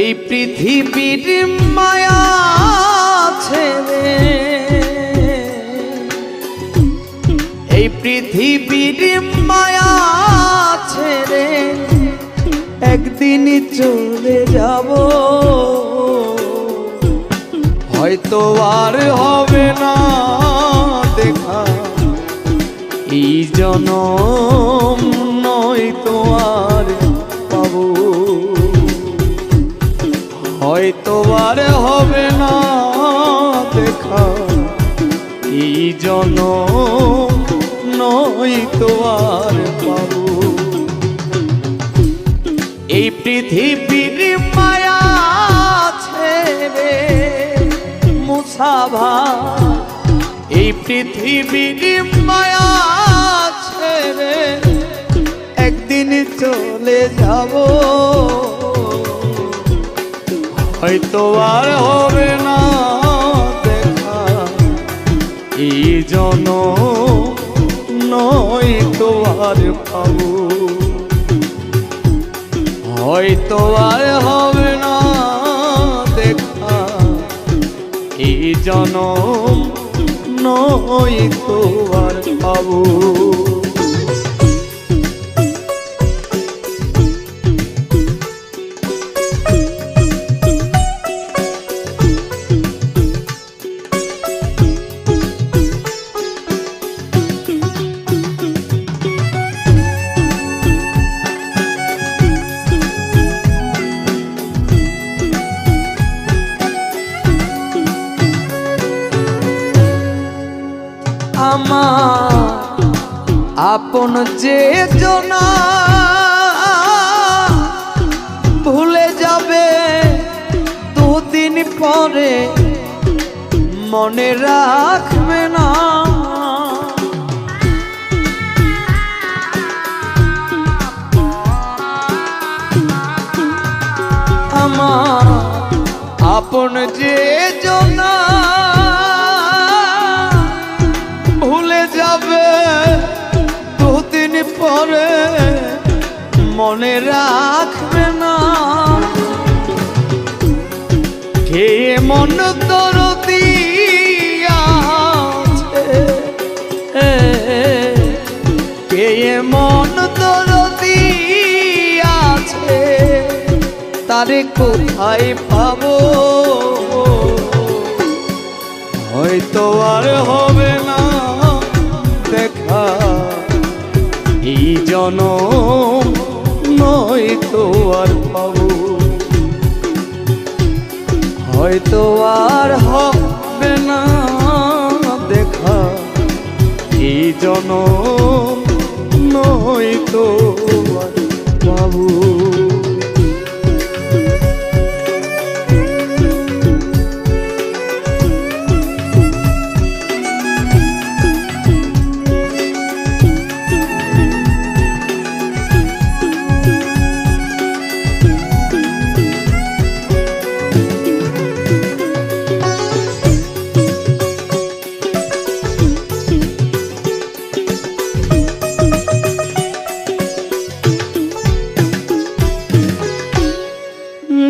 এই পৃথিবীর মায়া ছেড়ে, এই পৃথিবীর মায়া ছেড়ে একদিন চলে যাব, হয়তো আর হবে না দেখা এই জনম, নয়তো আর পাবো, হয়তো আর হবে না দেখা এই জনম, নয়তো আর পাবো। এই পৃথিবীর মায়া ছেড়ে মুসাভা, এই পৃথিবীর মায়া ছেড়ে একদিন চলে যাব, হয়তো আর হবে না দেখা এই জনম, নয়তো আর পাবো, হয়তো আর হবে না দেখা এই জনম, নয়তো আর পাবো। আমার আপন যে জনা ভুলে যাবে দুদিন পরে, মনে রাখবে না আমার আপন যে জনা ভুলে যাবে দুদিন পরে, মনে রাখবে না কে মন দরদি আছে, কে মন দরদি আছে, তারে কোথায় পাবো, হয়তো আর হবে না দেখা এই জনম, নয়তো আর পাবো, হয়তো আর হবে না দেখা এই জনম, নয়তো আর পাবো।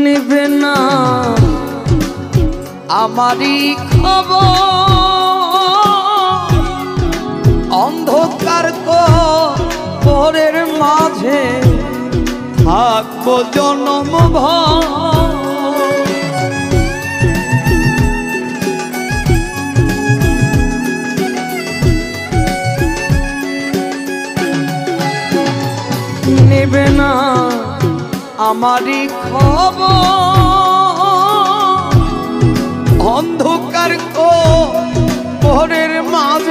নিবে না আমারই খবর, অন্ধকার কবরের মাঝে থাকবো জনমভর, নিবে না আমারই খবর, অন্ধকার কবরের মাঝে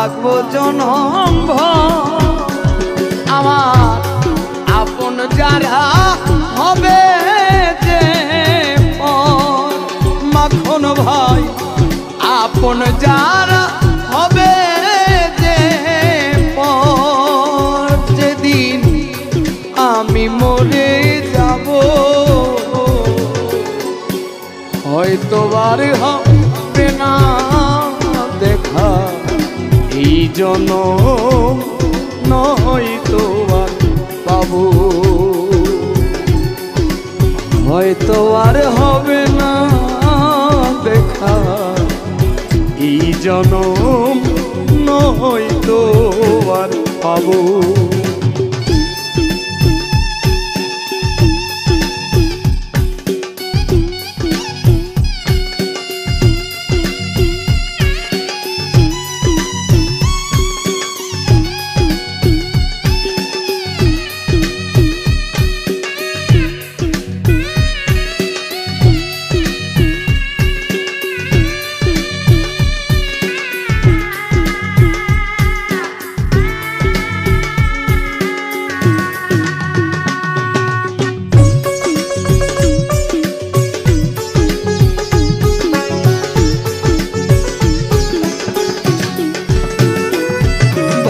থাকবো জনম ভর। আমার আপন যারা হবে যে পর, মাখন ভাই আপন যারা হবে যে পর, যেদিন আমি মরে যাব হয়তো আর হবে না দেখা এই জনম, নয়তো আর পাবো, হয়তো আর হবে না দেখা এই জনম, নয়তো আর পাবো।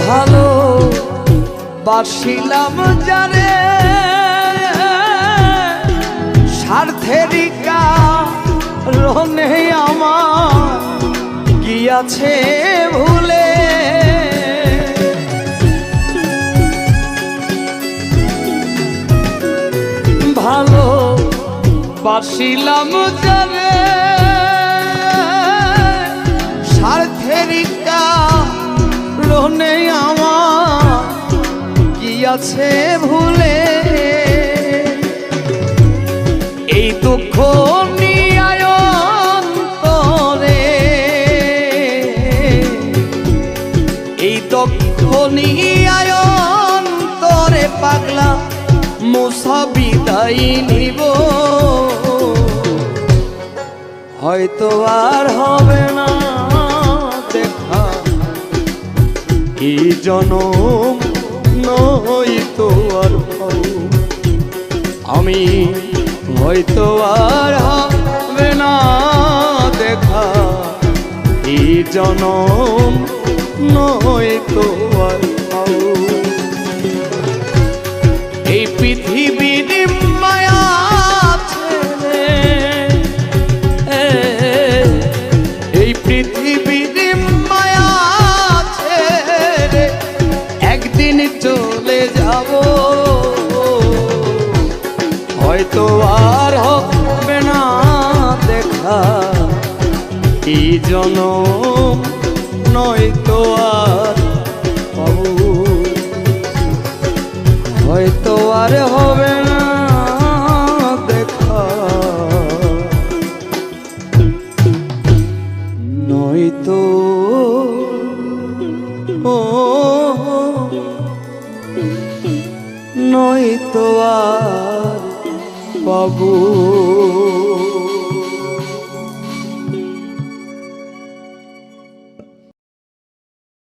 ভালো বাসিলাম যারে স্বার্থেরই কারণে আমার গিয়াছে ভুলে, ভালো বাসিলাম যারে স্বার্থেরই কারণে আমার গিয়াছে ভুলে, এই দুঃখ নিয়ে অন্তরে, এই দুঃখ নিয়ে অন্তরে পাগলা মুসা বিদায় নিব, হয়তো আর হবে না দেখা এই জনম, নয়তো আর পাবো, আমি হয়তো আর হবে না দেখা এই জনম, নয়তো আর পাবো। এই পৃথিবীর মায়া ছেড়ে, এই পৃথিবীর মায়া ছেড়ে একদিন চলে যাব, হয়তো আর হবে না দেখা এই জনম, নয়তো আর পাবো, হয়তো আর হবে না দেখা নয়তো নয়তো আর পাবো।